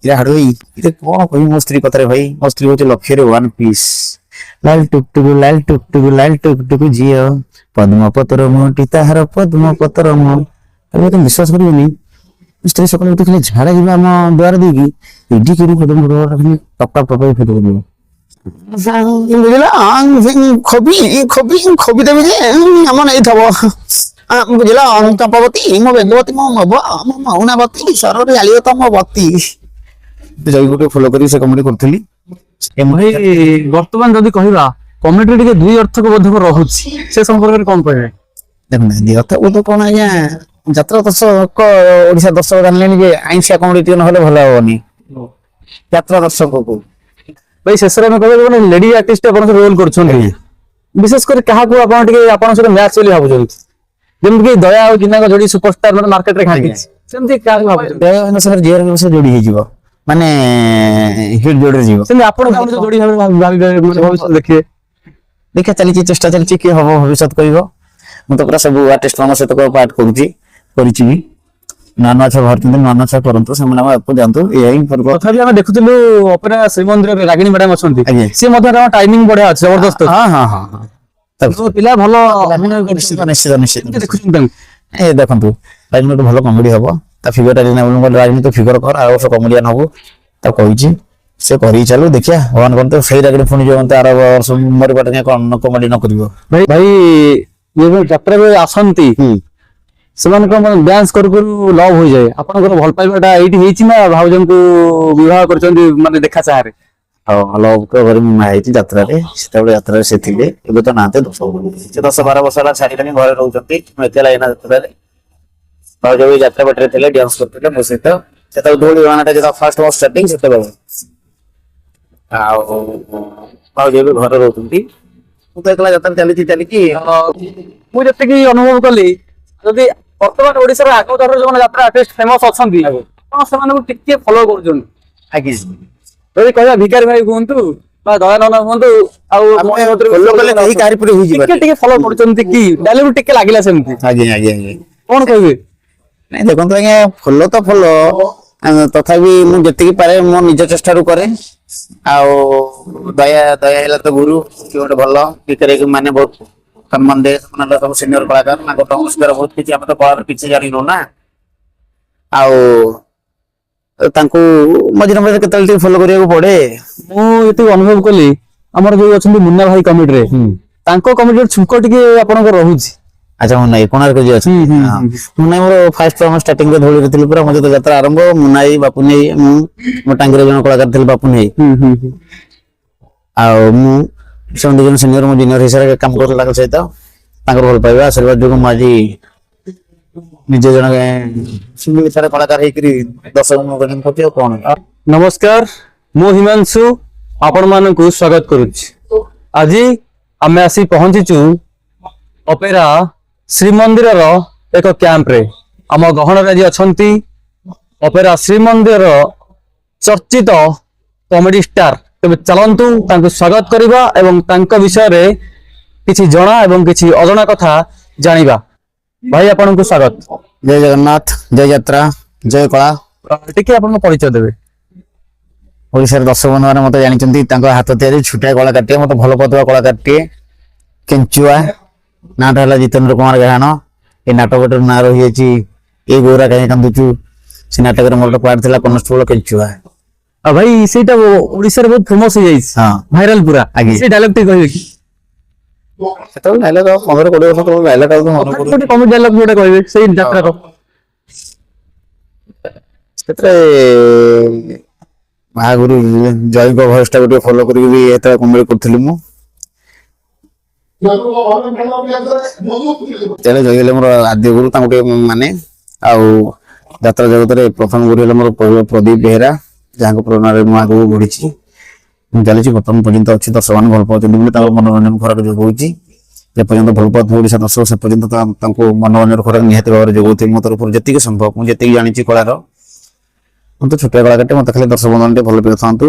ଇରେ ହାଡୁ ଭାଇ ଇରେ କଣ କହିବି ମୋ ସ୍ତ୍ରୀ କଥାରେ ଭାଇ। ମୋ ସ୍ତ୍ରୀ ହଉଛି ଲକ୍ଷ୍ୟରେ ୱାନ୍ ପିସ୍। ଲାଲ ଟୁକଟୁକୁ ଲାଲ ଟୁକଟୁକୁ ଲାଲ ଟୁକଟୁକୁ ଝିଅ ପଦ୍ମ ପତ୍ର ମୁହଁଟି ତାହାର ପଦ୍ମ ପତ୍ର ମୁହଁ। ତମେ ବିଶ୍ୱାସ କରିବେନି ସ୍ତ୍ରୀ ସକାଳେ ଉଠି ଖାଲି ଝାଡା ଯିବା ଆମ ଦ୍ୱାର ଦେଇକି ଏଡି କରି ଫଟୋ ଖାଲି ଟପା ଟପା ଫଟୋ କରିବ। ବୁଝିଲା ଖବି ଖବି ଖବି ଦେବି ଯେ ଆମ ନେଇଥବ ବୁଝିଲା ଚମ୍ପାବତୀ ମୋ ବେଗବତୀ ମୋ ନବ ମୋ ମହୁନାବତୀ ସରରେ ଆଳିବ ତ ମୋ ବତୀ। ଯାଇ ଗୋଟେ ଫଲୋ କରି ସେ କମେଡି କରୁଥିଲି। ଭାଇ ବର୍ତ୍ତମାନ ଯଦି କହିବା କମେଡିରେ ଟିକେ ଦୁଇ ଅର୍ଥକ ବୋଧକ ରହୁଛି ସେ ସମ୍ପର୍କରେ କଣ କହିବେ? ଦେଖୁନାହାନ୍ତି ଅର୍ଥ ବୋଧ କଣ ଆଜ୍ଞା ଯାତ୍ରା ଦର୍ଶକ ଓଡିଶା ଦର୍ଶକ ଜାଣିଲେଣି ଯେ ଆଇଁଷିଆ କମେଡି ଟିକେ ନହେଲେ ଭଲ ହବନି ଯାତ୍ରା ଦର୍ଶକକୁ। ଭାଇ ଶେଷରେ ଆମେ କହିବା ମାନେ ଲେଡି ଆର୍ଟିଷ୍ଟ ଆପଣ ରୋଲ କରୁଛନ୍ତି ବିଶେଷ କରି କାହାକୁ ଆପଣ ଟିକେ ଆପଣଙ୍କ ସହିତ ମ୍ୟାଚ୍ ବୋଲି ଭାବୁଛନ୍ତି? ଯେମିତି କି ଦୟା ଆଉ ଜିନାଙ୍କ ଯୋଡି ସୁପରଷ୍ଟାର ମାନେ ମାର୍କେଟରେ ଖାଇଛି ସେମିତି କାହାକୁ ଭାବୁଛନ୍ତି? ଝିଅର ଯୋଡି ହେଇଯିବ ମାନେ ହିଟ୍ ଯୋଡିରେ ଯିବ। ସେମିତି ଆପଣ କାହାକୁ ଯୋଡି ଭାବିବେ ଭବିଷ୍ୟତ ଦେଖିବେ? ଦେଖିଆ ଚାଲିଛି ଚେଷ୍ଟା ଚାଲିଛି କିଏ ହବ ଭବିଷ୍ୟତ କହିବ। ମୁଁ ତ ପୁରା ସବୁ ଆର୍ଟିଷ୍ଟ ମାନଙ୍କ ସହିତ ପାର୍ଟ କରୁଛି କରିଛି ବି। ନୂଆ ନୂଆ ଛୁଆ ବାହାରୁଛନ୍ତି ନୂଆ ନୂଆ ଛୁଆ କରନ୍ତୁ ସେମାନେ ଆଗକୁ ଯାଆନ୍ତୁ ଏଇଆ ହିଁ ପର୍ବ। ତଥାପି ଆମେ ଦେଖୁଥିଲୁ ଅପେରା ଶ୍ରୀମନ୍ଦିରରେ ରାଗିଣୀ ମ୍ୟାଡାମ ଅଛନ୍ତି ଆଜ୍ଞା ସିଏ ମଧ୍ୟ ତାଙ୍କ ଟାଇମିଂ ବଢିଆ ଅଛି ଜବରଦସ୍ତ ହଁ ହଁ ହଁ ହଁ ପିଲା ଭଲ ନିଶ୍ଚିତ ନିଶ୍ଚିତ ନିଶ୍ଚିତ ଦେଖୁଛନ୍ତି ତାଙ୍କୁ। ଏ ଦେଖନ୍ତୁ ରାଜନୀତି ଭଲ କମେଡି ହବ ତା ଫିଗର ରାଜନୀତି ଫିଗର କର ଆଉ ବର୍ଷ କମେଡିଆନ ହବୁ ତା କହିଛି ସେ କରିକି ଚାଲୁ ଦେଖିଆ ଭଗବାନ କରନ୍ତୁ ସେଇ ରାଗରେ ପୁଣି ଯିବ ଆର ବର୍ଷ ମରି ପାଟେ କଣ କମେଡି ନ କରିବ। ଭାଇ ଯାତ୍ରା ଆସନ୍ତି ସେମାନଙ୍କ ଡ୍ୟାନ୍ସ କରୁ କରୁ ଲଭ୍ ହୋଇଯାଏ ଆପଣଙ୍କର ଭଲ ପାଇବାଟା ଏଇଠି ହେଇଛି ନା ଭାଉଜଙ୍କୁ ବିବାହ କରିଛନ୍ତି ମାନେ ଦେଖା ଚାହାରେ? ଆଉ ଲଭ୍ କରି ମା ହେଇଛି ଯାତ୍ରାରେ ସେତେବେଳେ ଯାତ୍ରାରେ ସେ ଥିଲେ ଏବେ ତ ନାହାନ୍ତି ସେ 10-12 ବର୍ଷ ହେଲା ଛାଡିଲେଣି ଘରେ ରହୁଛନ୍ତି ଏକଲା ଏଇନା ଯାତ୍ରାରେ। ଭାଉଜ ବି ଯାତ୍ରା ବାଟରେ ଥିଲେ ଡ୍ୟାନ୍ସ କରୁଥିଲେ ମୋ ସହିତ ସେତେବେଳେ ଦୌଡ଼ି ବାଣାଟା ଯେତେବେଳେ ଫାଷ୍ଟ ଷ୍ଟାର୍ଟିଂ ସେତେବେଳେ ଆଉ ଭାଉଜ ବି ଘରେ ରହୁଛନ୍ତି ମୁଁ ତ ଏକଲା ଯାତ୍ରା ଚାଲିଛି। ମୁଁ ଯେତିକି ଅନୁଭବ କଲି ଯଦି ବର୍ତ୍ତମାନ ଓଡିଶାର ଆଗଧାର ଯୋଉମାନେ ଯାତ୍ରା ଆର୍ଟିଷ୍ଟ ଫେମସ ଅଛନ୍ତି ଆପଣ ସେମାନଙ୍କୁ ଟିକେ ଫଲୋ କରୁଛନ୍ତି। ଆଜ୍ଞା ଯଦି କହିବା ଭିକାରୀ ଭାଇ ହୁଅନ୍ତୁ ବା ଦୟା ନନା ହୁଅନ୍ତୁ ଆଉ ଟିକେ ଟିକେ ଫଲୋ କରୁଛନ୍ତି କି ଡାଇଲଗ ଟିକେ ଲାଗିଲା ସେମିତି ଆଜ୍ଞା ଆଜ୍ଞା ଆଜ୍ଞା କଣ କହିବେ? ନାଇଁ ଦେଖନ୍ତୁ ଆଜ୍ଞା ଫଲୋ ତ ଫଲୋ ତଥାପି ମୁଁ ଯେତିକି ପାରେ ମୋ ନିଜ ଚେଷ୍ଟାରୁ କରେ ଆଉ ଦୟା ହେଲା ତ ଗୁରୁ କି ଗୋଟେ ଭଲ ଭିତରେ ମାନେ ବହୁତ ସମ୍ମାନ ଦେ ସେମାନେ ସବୁ ସିନିୟର କଳାକାର ତାଙ୍କ ନମସ୍କାର ବହୁତ କିଛି ଆମେ ତ କଳାର କିଛି ଜାଣିନୁ ନା ଆଉ ତାଙ୍କୁ ମଝିରେ ମଝିରେ କେତେବେଳେ ଟିକେ ଫଲୋ କରିବାକୁ ପଡେ। ମୁଁ ଏତିକି ଅନୁଭବ କଲି ଆମର ଯୋଉ ଅଛନ୍ତି ମୁନ୍ନା ଭାଇ କମିଟିରେ ତାଙ୍କ କମିଟିର ଛୁଙ୍କ ଟିକେ ଆପଣଙ୍କ ରହୁଛି। ଆଚ୍ଛା ମୁନ୍ନା ଭାଇ କୋଣାର୍କ ଯିଏ ଅଛନ୍ତି ମୁନ୍ନା ମୋର ଫାଷ୍ଟ ଷ୍ଟାର୍ଟିଂରେ ଧଉଳିରେ ଥିଲି ପୁରା ମୋ ଯାତ୍ରା ଆରମ୍ଭ ମୁନ୍ନା ଭାଇ ବାପୁନି ଭାଇ ମୁଁ ମୋ ଟାଙ୍ଗିରେ ଜଣେ କଳାକାର ଥିଲେ ବାପୁନି ଭାଇ ଆଉ ମୁଁ ସେମାନେ 2 ଜଣ ସିନିୟର ମୋ ଜୁନିୟର ହିସାବରେ କାମ କରୁଥିଲା ତାଙ୍କ ସହିତ ତାଙ୍କର ଭଲ ପାଇବା ଆଶୀର୍ବାଦ ଯୋଗୁଁ ମୁଁ ଆଜି ନିଜେ ଜଣେ କଳାକାର ହେଇକରି ଦର୍ଶକ କରୁଛି ଆଉ କଣ। ନମସ୍କାର ମୁଁ ହିମାଂଶୁ ଆପଣ ମାନଙ୍କୁ ସ୍ୱାଗତ କରୁଛି। ଆଜି ଆମେ ଆସି ପହଞ୍ଚିଛୁ ଅପେରା ଶ୍ରୀମନ୍ଦିରର ଏକ କ୍ୟାମ୍ପରେ ଆମ ଗହଣରେ ଆଜି ଅଛନ୍ତି ଅପେରା ଶ୍ରୀମନ୍ଦିରର ଚର୍ଚ୍ଚିତ କମେଡି ଷ୍ଟାର। ତେବେ ଚାଲନ୍ତୁ ତାଙ୍କୁ ସ୍ୱାଗତ କରିବା ଏବଂ ତାଙ୍କ ବିଷୟରେ କିଛି ଜଣା ଏବଂ କିଛି ଅଜଣା କଥା ଜାଣିବା। ଭାଇ ଆପଣଙ୍କୁ ସ୍ୱାଗତ। ଜୟ ଜଗନ୍ନାଥ ଜୟ ଯାତ୍ରା ଜୟ କଳା। ଟିକେ ଆପଣଙ୍କ ପରିଚୟ ଦେବେ? ଓଡିଶାର ଦର୍ଶକ ବନ୍ଧୁମାନେ ମତେ ଜାଣିଛନ୍ତି ତାଙ୍କ ହାତ ତିଆରି ଛୋଟିଆ କଳାକାରଟିଏ ମତେ ଭଲ ପାଉଥିବା କଳାକାରଟିଏ କେଞ୍ଚୁଆ ନାଁଟା ହେଲା ଜିତେନ୍ଦ୍ର କୁମାର ଗାହାଣ। ଏ ନାଟକଟିର ନାଁ ରହିଯାଇଛି ଏ ଗୌରା କାହିଁ କାନ୍ଦୁଛୁ। ସେ ନାଟକରେ ମୋର ପାର୍ଟ ଥିଲା କନଷ୍ଟେବଳ କେଞ୍ଚୁଆ। ଆଉ ଭାଇ ସେଇଟା ଓଡିଶାରେ ବହୁତ ଫେମସ ହେଇଯାଇଛି ଭାଇରାଲ ପୁରା। ଆଜ୍ଞା ସେ ଡାଇଲଗ ଟିକେ କହିବେ କି? ସେତେବେଳେ ଡାଇଲଗ 15-20 ବର୍ଷ ତଳେ ଡାଇଲଗ ଗୋଟେ କମେଡି ଡାଇଲଗ ଗୋଟେ କହିବେ ସେଇ ଯାତ୍ରାର? ସେଥିରେ ମହାଗୁରୁ ଜୟଙ୍କ ଭଏସ ଟାକୁ ଟିକେ ଫଲୋ କରିକି ବି ଏତେବେଳେ କମେଡି କରୁଥିଲି ମୁଁ। ଜୟ ହେଲେ ମୋର ଆଦ୍ୟ ଗୁରୁ ତାଙ୍କୁ ଟିକେ ମାନେ ଆଉ ଯାତ୍ରା ଜଗତରେ ପ୍ରଥମ ଗୁରୁ ହେଲେ ମୋର ପ୍ରଦୀପ ବେହେରା ଯାହାଙ୍କ ପ୍ରେରଣାରେ ମୁଁ ଆଗକୁ ବଢିଛି ମୁଁ ଚାଲିଛି ବର୍ତ୍ତମାନ ପର୍ଯ୍ୟନ୍ତ ଅଛି। ଦର୍ଶକମାନେ ଭଲ ପାଉଛନ୍ତି ବୋଲି ତାଙ୍କ ମନୋରଞ୍ଜନ ଖୋରାକ ଯୋଗାଉଛି। ଯେପର୍ଯ୍ୟନ୍ତ ଭଲ ପାଉଥିବା ଓଡିଶା ଦର୍ଶକ ସେ ପର୍ଯ୍ୟନ୍ତ ତାଙ୍କୁ ମନୋରଞ୍ଜନ ଖୋରାକ ନିହାତି ଭାବରେ ଯୋଗାଉଥିବି ମୋ ତରଫରୁ ଯେତିକି ସମ୍ଭବ ମୁଁ ଯେତିକି ଜାଣିଛି କଳାର। ମୁଁ ତ ଛୋଟିଆ କଳାକାରଟେ ମତେ ଖାଲି ଦର୍ଶକ ବନ୍ଧୁ ଟିକେ ଭଲ ପାଇଥାନ୍ତୁ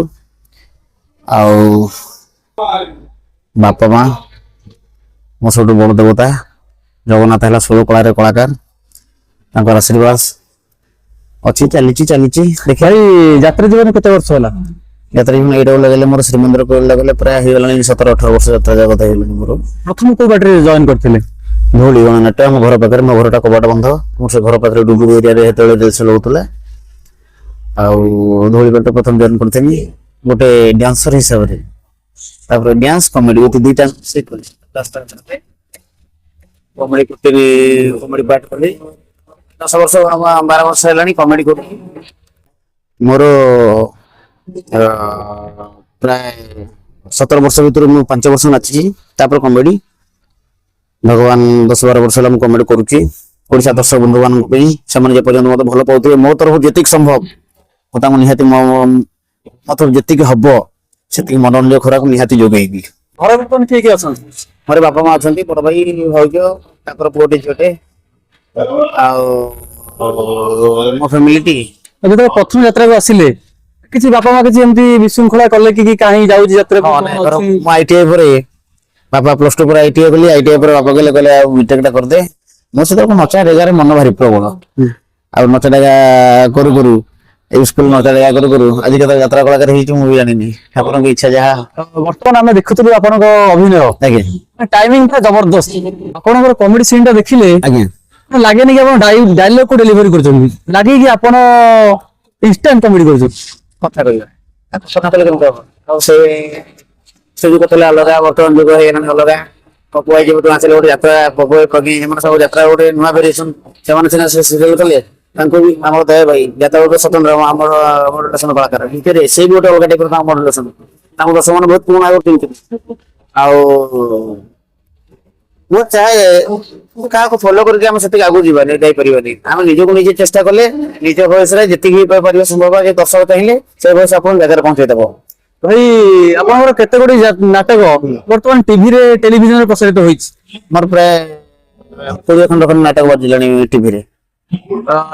ଆଉ ବାପା ମା ମୋ ସବୁଠୁ ବଡ ଦେବତା ଜଗନ୍ନାଥ ହେଲା ଷୋଳ କଳାରେ କଳାକାର ତାଙ୍କର ଆଶୀର୍ବାଦ ଅଛି ଚାଲିଛି ଦେଖେ ଭାଇ ଯାତ୍ରା ଜୀବନ କେତେ ବର୍ଷ ହେଲା? ଯାତ୍ରା ଜୀବନ ଏଇଟା ଲଗେଇଲେ ମୋର ଶ୍ରୀମନ୍ଦିର ଲଗେଇଲେ ପ୍ରାୟ ହେଇଗଲାଣି 17-18 ବର୍ଷ ଯାତ୍ରା ଜଗତ ହେଇଗଲାଣି ମୋର। ପ୍ରଥମ କୋଉ ବାଟରେ ଜଏନ କରିଥିଲେ? ଧଉଳି ଗଣନାଟ୍ୟ ଆମ ଘର ପାଖରେ, ମୋ ଘରଟା କବାଟ ବନ୍ଧ, ମୋର ସେ ଘର ପାଖରେ ଡୁବୁରି ଏରିଆରେ ସେତେବେଳେ ରିହର୍ସାଲ ହଉଥିଲା। ଆଉ ଧଉଳି ବାଟ ପ୍ରଥମ ଜଏନ କରିଥିଲି ଗୋଟେ ଡ୍ୟାନ୍ସର ହିସାବରେ, ତାପରେ ଡ୍ୟାନ୍ସ କମେଡି ଦୁଇଟା କମେଡି କରୁଥିଲି, କମେଡି ପାର୍ଟ କଲି 10 ବର୍ଷ 12 ବର୍ଷ ହେଲାଣି କମେଡି କରୁଛି। ମୋର ପ୍ରାୟ 17 ବର୍ଷ ଭିତରୁ ମୁଁ 5 ବର୍ଷ ନାଚିଛି, ତାପରେ କମେଡି ଭଗବାନ 10-12 ବର୍ଷ ହେଲା ମୁଁ କମେଡି କରୁଛି ଓଡ଼ିଶା ଦର୍ଶକ ବନ୍ଧୁମାନଙ୍କ ପାଇଁ। ସେମାନେ ଯେପର୍ଯ୍ୟନ୍ତ ମତେ ଭଲ ପାଉଥିବେ, ମୋ ତରଫରୁ ଯେତିକି ସମ୍ଭବ ମୁଁ ତାଙ୍କୁ ନିହାତି ମତେ ଯେତିକି ହବ ସେତିକି ମନୋରଞ୍ଜନ ଖୋରାକ ନିହାତି ଯୋଗେଇବି। ଘରେ ବର୍ତ୍ତମାନ କିଏ କିଏ ଅଛନ୍ତି? ମୋର ବାପା ମା ଅଛନ୍ତି, ବଡ ଭାଇ ଭାଉଜ, ତାଙ୍କର ପୁଅଟେ ଝିଅଟେ, ଆଉ ମୋ ଫ୍ୟାମିଲି। ଯେତେବେଳେ ପ୍ରଥମ ଯାତ୍ରାକୁ ଆସିଲେ କିଛି ବାପା ମା କିଛି ଏମିତି ବିଶୃଙ୍ଖଳା କଲେ କି କାହିଁ ଯାଉଛି ଯାତ୍ରାକୁ? ମୁଁ ITI ପରେ ବାପା +2 ପରେ ITI କଲି, ITI ପରେ ବାପା କହିଲେ ଆଉ ବିଟେକ୍ ଟା କରିଦେ। ମୋ ସହିତ ନଚା ଡେଗାରେ ମନ ଭାରି ପ୍ରବଳ, ଆଉ ନଚା ଡେଗା କରୁ କରୁ ଏଇ ସ୍କୁଲ ନଚା ଡେଗା କରୁ କରୁ ଆଜି କେତେବେଳେ ଯାତ୍ରା କଳାକାର ହେଇଛି ମୁଁ ବି ଜାଣିନି, ଠାକୁରଙ୍କ ଇଚ୍ଛା ଯାହା। ବର୍ତ୍ତମାନ ଆମେ ଦେଖୁଥିଲୁ ଆପଣଙ୍କ ଅଭିନୟ, ଆଜ୍ଞା ଟାଇମିଂ ଟା ଜବରଦସ୍ତ। ଆପଣଙ୍କର କମେଡି ସିନ୍ ଟା ଦେଖିଲେ ଆଜ୍ଞା ଲାଗେନି କି ଆପଣ ଡାଇଲଗ କୁ ଡେଲିଭରି କରୁଛନ୍ତି, ଲାଗେ କି ଆପଣ ଇନଷ୍ଟାଣ୍ଟ କମେଡି କରୁଛନ୍ତି? କଥା କହିବା କଥା କହିଲେ କେମିତି ହବ? ଆଉ ସେ ଯୁଗ ଥିଲା ଅଲଗା, ବର୍ତ୍ତମାନ ଯୁଗ ହେଇଗଲାଣି ଅଲଗା। ପପୁ ଭାଇ ଯେବେଠୁ ଆସିଲେ ଗୋଟେ ଯାତ୍ରା, ପପୁ ପ୍ରଜ୍ଞ ଏମାନେ ସବୁ ଯାତ୍ରା ଗୋଟେ ନୂଆ ଭେରିଏସନ, ସେମାନେ ସିନା ସେ ସିରିଏଲ କଲେ, ତାଙ୍କୁ ବି ଆମର ଦୟା ଭାଇ ଯାତ୍ରା ଗୋଟେ ସ୍ୱତନ୍ତ୍ର ଆମର ମଡୁଲେସନ କଳାକାର ଭିତରେ ସେ ବି ଗୋଟେ ଅଲଗା ଟାଇପର ତାଙ୍କ ମଡୁଲେସନ, ତାଙ୍କୁ ଦର୍ଶକ ମାନେ ବହୁତ ପୁରୁଣା ଆଗରୁ ଚିହ୍ନିଥିଲେ। ଆଉ ମୁଁ ଚାहे କାହାକୁ ଫଲୋ କରିକି ଆମେ ସେତିକି ଆଗକୁ ଯିବାନି, ଯାଇପାରିବାନି। ଆମେ ନିଜକୁ ନିଜେ ଚେଷ୍ଟା କଲେ ନିଜ ବୟସରେ ଯେତିକି ହେଇପାରିବ ସମ୍ଭବ, ଯେ ଦର୍ଶକ ଚାହିଁଲେ ସେ ବୟସ ଆପଣଙ୍କୁ ଜାଗାରେ ପହଞ୍ଚେଇଦବ। ଭାଇ ଆପଣଙ୍କର କେତେ ଗୋଟି ନାଟକ ବର୍ତ୍ତମାନ ଟିଭିରେ ଟେଲିଭିଜନରେ ପ୍ରସାରିତ ହୋଇଛି? ମୋର ପ୍ରାୟ 20 ଖଣ୍ଡ ନାଟକ ବାଜିଲାଣି ଟିଭିରେ।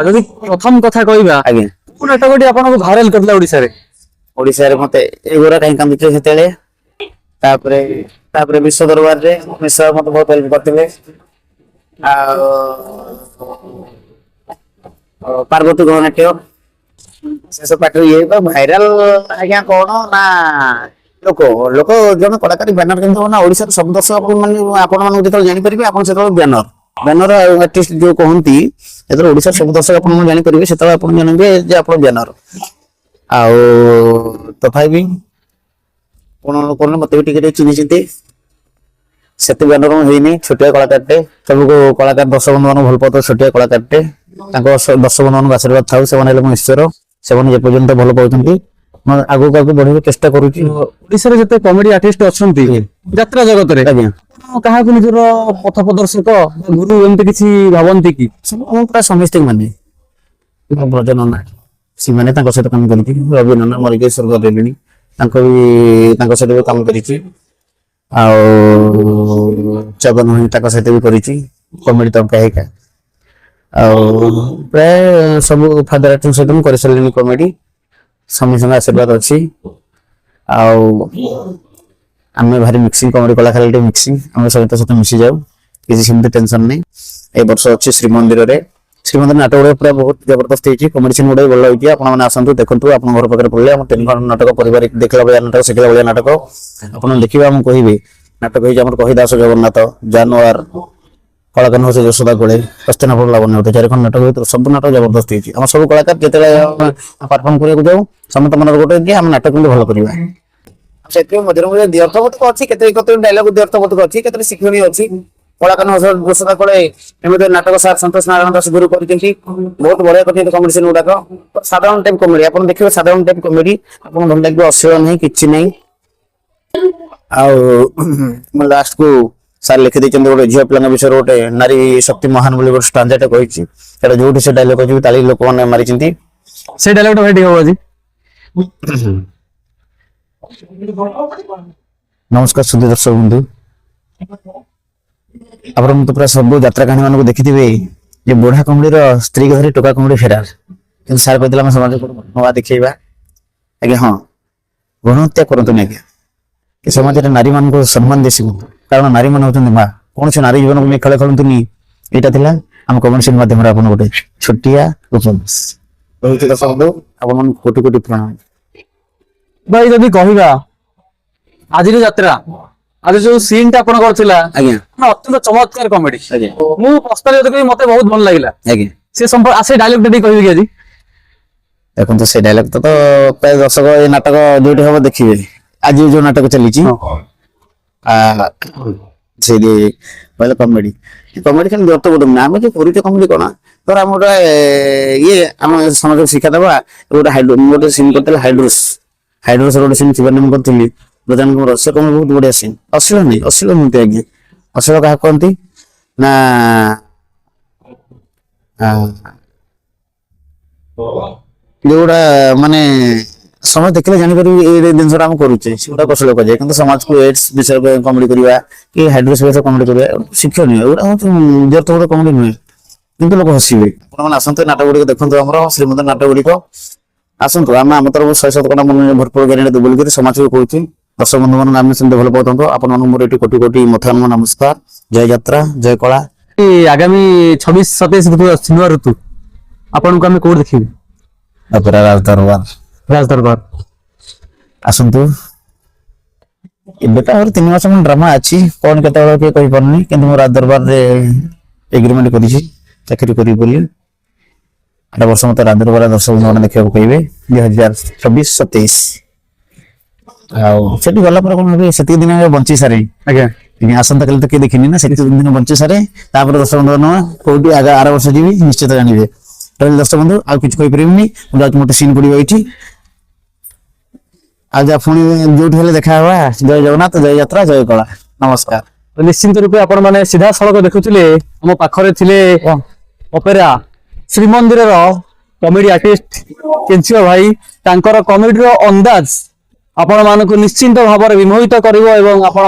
ଯଦି ପ୍ରଥମ କଥା କହିବା, ଆଜ୍ଞା କୋଉ ନାଟକଟି ଆପଣଙ୍କୁ ଭାଇରାଲ କରିଥିଲା ଓଡିଶାରେ? ଓଡିଶାରେ ମତେ ଏଗୁରା କାହିଁ କାନ୍ଦୁଛ ସେତେବେଳେ, ତାପରେ ତାପରେ ବିଶ୍ଵ ଦରବାରରେ ମିଶ୍ର ମତେ ବହୁତ ହେଲ୍ପ କରିଥିଲେ, ଆଉ ପାର୍ବତୀ ଗଣନାଟ୍ୟ ଶେଷ ପାଟିରେ ଇଏ ତ ଭାଇରାଲ। ଆଜ୍ଞା କଣ ନା ଲୋକ ଲୋକ ଜଣେ କଳାକାର ବ୍ୟାନର କେମିତି ହବ ନା, ଓଡିଶାର ସବୁ ଦର୍ଶକ ଆପଣ ମାନଙ୍କୁ ଯେତେବେଳେ ଜାଣିପାରିବେ ଆପଣ ସେତେବେଳେ ବ୍ୟାନର ଆଉ ଆର୍ଟିଷ୍ଟ ଯୋଉ କହନ୍ତି, ଯେତେବେଳେ ଓଡିଶାର ସବୁ ଦର୍ଶକ ଆପଣ ଜାଣିପାରିବେ ସେତେବେଳେ ଆପଣ ଜାଣିବେ ଯେ ଆପଣ ବ୍ୟାନର। ଆଉ ତଥାପି କଣ ମତେ ବି ଟିକେ ଚିହ୍ନିଛନ୍ତି, ସେତେ ବ୍ୟାନର ମୁଁ ହେଇନି, ଛୋଟିଆ କଳାକାରଟେ। ସବୁ କଳାକାର ଦର୍ଶକ ବନ୍ଧୁ ମାନଙ୍କୁ ଭଲ ପାଉଥିବା ଛୋଟିଆ କଳାକାରଟେ, ତାଙ୍କ ଦର୍ଶକ ବନ୍ଧୁ ମାନଙ୍କୁ ଆଶୀର୍ବାଦ ଥାଉ, ସେମାନେ ହେଲେ ମୋ ଈଶ୍ୱର। ସେମାନେ ଯେପର୍ଯ୍ୟନ୍ତ ଭଲ ପାଉଛନ୍ତି ମୁଁ ଆଗକୁ ଆଗକୁ ବଢିବାକୁ ଚେଷ୍ଟା କରୁଛି। ଓଡିଶାରେ ଯେତେ କମେଡି ଆର୍ଟିଷ୍ଟ ଅଛନ୍ତି ଯାତ୍ରା ଜଗତରେ, ଆଜ୍ଞା କାହାକୁ ନିଜର ପଥ ପ୍ରଦର୍ଶକ ଗୁରୁ ଏମିତି କିଛି ଭାବନ୍ତି କି? ମୁଁ ପ୍ରାୟ ସମସ୍ତଙ୍କୁ ମାନେ ବ୍ରଜ ନନା, ସେମାନେ ତାଙ୍କ ସହିତ କାମ କରିଛି, ରବି ନନା ମରିକି ସ୍ୱର୍ଗ ଦେଲେଣି, ତାଙ୍କ ସହିତ ବି କାମ କରିଛି। ଆଉ ଜଗନ ଭାଇ ତାଙ୍କ ସହିତ ବି କରିଛି କମେଡି ଟଙ୍କା ହେଇକା। ଆଉ ପ୍ରାୟ ସବୁ ଫାଦର ଆର୍ଟିଷ୍ଟ ସହିତ ମୁଁ କରିସାରିଲିଣି କମେଡି, ସମସ୍ତଙ୍କ ଆଶୀର୍ବାଦ ଅଛି। ଆଉ ଆମେ ଭାରି ମିକ୍ସିଂ କମେଡି କଳାକାର, ମିକ୍ସିଂ ଆମ ସହିତ ମିଶି ଯାଉ, କିଛି ସେମିତି ଟେନସନ ନାହିଁ। ଏ ବର୍ଷ ଅଛି ଶ୍ରୀମନ୍ଦିରରେ, ଶ୍ରୀମନ୍ଦିର ନାଟକ ଗୁଡା ପୁରା ବହୁତ ଜବରଦସ୍ତ ହେଇଛି, କମେଡି ସିନ୍ ଗୁଡା ଭଲ ହେଇଛି। ଆପଣ ମାନେ ଆସନ୍ତୁ ଦେଖନ୍ତୁ, ଆପଣଙ୍କ ଘର ପାଖରେ ପଡିଲେ ଆମ 3 ଖଣ୍ଡ ନାଟକ, ପରିବାର ଦେଖିଲା ଭଳିଆ ନାଟକ, ଶିଖିଲା ଭଳିଆ ନାଟକ ଆପଣ ଦେଖିବେ। ଆମକୁ କହିବେ ନାଟକ ହେଇଛି ଆମର କହି ଦାସ ଜଗନ୍ନାଥ, ଜାନୁଆର, କଳାକାର ହଉଛି ଯଶୋଦା କୋଳେ, ହସ୍ତିନାପୁର ଲାବଣ୍ୟ, 4 ଖଣ୍ଡ ନାଟକ ଭିତରେ ସବୁ ନାଟକ ଜବରଦସ୍ତ ହେଇଛି। ଆମ ସବୁ କଳାକାର ଯେତେବେଳେ ପରଫର୍ମ କରିବାକୁ ଯାଉ ସମସ୍ତ ମନରେ ଗୋଟେ ଯେ ଆମେ ନାଟକ କେମିତି ଭଲ କରିବା। ସେଥିପାଇଁ ମଝିରେ ମଝିରେ ଦ୍ବ୍ୟର୍ଥବୋଧକ ଅଛି, କେତେ ଡାଇଲଗ ଦ୍ବ୍ୟର୍ଥବୋଧକ ଅଛି, କେତେ ଶିକ୍ଷଣୀୟ ଅଛି। କଳାକାର ଯଶୋଦା କୋଳେ ଏମିତି ନାଟକ ସାର୍ ସନ୍ତୋଷ ନାରାୟଣ ଦାସ ଗୁରୁ କରିଛନ୍ତି, ବହୁତ ବଢିଆ କରିଛନ୍ତି କମେଡି ସିନ୍ ଗୁଡାକ। ସାଧାରଣ ଟାଇପ କମେଡି ଆପଣ ଦେଖିବେ, ସାଧାରଣ ଟାଇପ କମେଡି ଆପଣଙ୍କୁ ଭଲ ଲାଗିବ, ଅଶ୍ଳୀଳ ନାହିଁ କିଛି ନାହିଁ। ଆଉ ମୁଁ ଲାଷ୍ଟ କୁ ସାର୍ ଲେଖିଦେଇଛନ୍ତି ଗୋଟେ ଝିଅ ପିଲାଙ୍କ ବିଷୟରେ ଗୋଟେ ନାରୀ ଶକ୍ତି ମହାନ ବୋଲି ଗୋଟେ ଷ୍ଟାଞ୍ଜାଟେ କହିଛି, ସେଟା ଯୋଉଠି ସେ ଡାଇଲଗ କହିଛି ତାଳି ଲୋକମାନେ ମାରିଛନ୍ତି। ସେ ଡାଇଲଗଟା ଭାଇ ଟିକେ ହବ ଆଜି। ନମସ୍କାର ସୁଧୀ ଦର୍ଶକ ବନ୍ଧୁ, ଆପଣ ତ ପୁରା ସବୁ ଯାତ୍ରା କାହାଣୀ ମାନଙ୍କୁ ଦେଖିଥିବେ ଯେ ବୁଢା କମେଡିର ସ୍ତ୍ରୀ ଧରି ଟୋକା କମେଡି ଫେରାର, କିନ୍ତୁ ସାର୍ କହିଥିଲେ ଆମେ ସମାଜକୁ ନୂଆ ଦେଖେଇବା। ଆଜ୍ଞା ହଁ, ଭ୍ରୂଣ ହତ୍ୟା କରନ୍ତୁନି ଆଜ୍ଞା, କି ସମାଜରେ ନାରୀ ମାନଙ୍କୁ ସମ୍ମାନ ଦେଇ ଶିଖନ୍ତୁ, କାରଣ ନାରୀ ମାନେ ହଉଛନ୍ତି ମା। କୌଣସି ନାରୀ ଜୀବନକୁ ନେଇ ଖେଳ ଖେଳନ୍ତୁନି। ଏଇଟା ଥିଲା ଆମ କମେଡି ସିନ୍ ମାଧ୍ୟମରେ ଆପଣ ଗୋଟେ ଛୋଟିଆ ଉପନ୍ୟାସ। ରହୁଛି ଦର୍ଶକ ବନ୍ଧୁ ଆପଣମାନଙ୍କୁ କୋଟି କୋଟି ପ୍ରଣାମ। ଭାଇ ଯଦି କହିବା ଆଜିର ଯାତ୍ରା ଆଜି ଯୋଉ ସିନ୍ ଟା ଆପଣଙ୍କର ଥିଲା ଆଜ୍ଞା ମାନେ ଅତ୍ୟନ୍ତ ଚମତ୍କାର କମେଡି। ଆଜ୍ଞା ମୁଁ ପ୍ରସ୍ତାବ ଦେଖି ମତେ ବହୁତ ଭଲ ଲାଗିଲା। ଆଜ୍ଞା ସେ ସମ୍ପର୍କ ସେ ଡାଇଲଗ ଟା ଟିକେ କହିବି କି ଆଜି? ଦେଖନ୍ତୁ ସେ ଡାଇଲଗ ତ ପ୍ରାୟ ଦର୍ଶକ ଏ ନାଟକ ଯୋଉଠି ହବ ଦେଖିବେ। ଆଜି ଯୋଉ ନାଟକ ଚାଲିଛି ସେଇଠି କହିଲେ କମେଡି କମେଡି ଖାଲି ଜୋର ତ ଗୋଟେ ନୁହେଁ। ଆମେ ଯୋଉ କରୁଛେ କମେଡି କଣ ଧର ଆମେ ଗୋଟେ ଇଏ ଆମ ସମାଜକୁ ଶିକ୍ଷା ଦେବା ଗୋଟେ ଗୋଟେ ସିନ୍ କରିଥିଲେ ହାଇଡ୍ରୋସ୍ ଗୋଟେ ସିନ୍ ଶିବାନନ୍ଦ କରିଥିଲି ପ୍ରଧାନଙ୍କର ସେ କମେଡି ବହୁତ ବଢିଆ ସିନ୍। ଅଶ୍ଳୀଳ ନାହିଁ ଅଶ୍ଳୀଳ ନୁହନ୍ତି ଆଜ୍ଞା। ଅଶ୍ଳୀଳ କାହା କହନ୍ତି ନା ଯୋଉଟା ମାନେ ସମସ୍ତେ ଦେଖିଲେ ଜାଣିପାରିବେ ଏଇ ଜିନିଷଟା ଆମେ କରୁଛେ ସେଗୁଟା କୌଶଳ କୁହାଯାଏ। କିନ୍ତୁ ସମାଜକୁ ଏଡ୍ସ ବିଷୟରେ କମେଡି କରିବା କି ହାଇଡ୍ରୋସ୍ ବିଷୟରେ କମେଡି କରିବା ଶିକ୍ଷଣୀୟ ଏଗୁଟା ହଉଛି ନିଜର ତ ଗୋଟେ କମେଡି ନୁହେଁ କିନ୍ତୁ ଲୋକ ହସିବେ। ଆପଣମାନେ ଆସନ୍ତୁ ଏ ନାଟକ ଗୁଡ଼ିକ ଦେଖନ୍ତୁ ଆମର ଶ୍ରୀମନ୍ଦିର ନାଟକ ଗୁଡ଼ିକ ଆସନ୍ତୁ। ଆମେ ଆମ ତରଫରୁ 100% ମନ ଭରପୁର ଗାଡିରେ ଦେବୁ ବୋଲିକରି ସମାଜକୁ କହୁଛି। ଦର୍ଶକ ବନ୍ଧୁ ମାନଙ୍କୁ ଆମେ ସେମିତି ଭଲ ପାଉଥାନ୍ତୁ। ଆପଣମାନଙ୍କୁ ମୋର ଏଠି କୋଟି କୋଟି ମଥାନ ନମସ୍କାର। ଜୟ ଯାତ୍ରା ଜୟ କଳା। ଆଗାମୀ 26-27 ନୂଆ ଋତୁ ଆପଣଙ୍କୁ ଆମେ କୋଉଠି ଦେଖିବୁ? ଅପେରା ରାଜ ଦରବାର ରାଜ ଦରବାର ଆସନ୍ତୁ। ଏବେ ତ ଆହୁରି 3 ମାସ ଡ୍ରାମା ଅଛି କଣ କେତେବେଳେ କିଏ କହିପାରୁନି କିନ୍ତୁ ମୁଁ ରାଜ ଦରବାରରେ ଏଗ୍ରିମେଣ୍ଟ କରିଛି ଚାକିରି କରିବି ବୋଲି। 8 ବର୍ଷ ମତେ ରାଜ ଦରବାର ଦର୍ଶକ ମାନେ ଦେଖିବାକୁ ପାଇବେ 2026-27। ଆଉ ସେଠି ଗଲା ପରେ କଣ হবে ସେତିକି ଦିନ ବଞ୍ଚି ସାରେ ଆଜ୍ଞା ଆସନ୍ତା କାଲି ତ କିଏ ଦେଖିନି ନା ସେତିକି ଦିନ ବଞ୍ଚି ସାରେ ତାପରେ ଦର୍ଶକ ବନ୍ଧୁ ନୁହଁ କୋଉଠି ଆର ବର୍ଷ ଯିବି ନିଶ୍ଚିତ ଜାଣିବେ। ରହିଲି ଦର୍ଶକ ବନ୍ଧୁ ଆଉ କିଛି କହିପାରିବିନି। ମୁଁ ଯାଉଛି ଗୋଟେ ସିନ୍ ପଡିବ ଏଇଠି ଆଉ ଯା ପୁଣି ଯୋଉଠି ହେଲେ ଦେଖା ହବା। ଜୟ ଜଗନ୍ନାଥ ଜୟ ଯାତ୍ରା ଜୟ କଳା ନମସ୍କାର। ନିଶ୍ଚିନ୍ତ ରୂପେ ଆପଣ ମାନେ ସିଧାସଳଖ ଦେଖୁଥିଲେ ଆମ ପାଖରେ ଥିଲେ ଅପେରା ଶ୍ରୀମନ୍ଦିରର କମେଡି ଆର୍ଟିଷ୍ଟ କେଞ୍ଚିବା ଭାଇ। ତାଙ୍କର କମେଡିର ଅନ୍ଦାଜ ଆପଣ ମାନଙ୍କୁ ନିଶ୍ଚିନ୍ତ ଭାବରେ ବିମୋହିତ କରିବ ଏବଂ ଆପଣ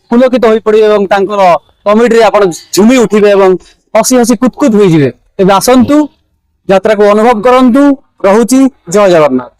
ପୁଲକିତ ହୋଇପଡିବେ ଏବଂ ତାଙ୍କର କମେଡିରେ ଆପଣ ଝୁମି ଉଠିବେ ଏବଂ ହସି ହସି କୁତକୁତ ହୋଇଯିବେ। ତେବେ ଆସନ୍ତୁ ଯାତ୍ରାକୁ ଅନୁଭବ କରନ୍ତୁ। ରହୁଛି ଜୟ ଜଗନ୍ନାଥ।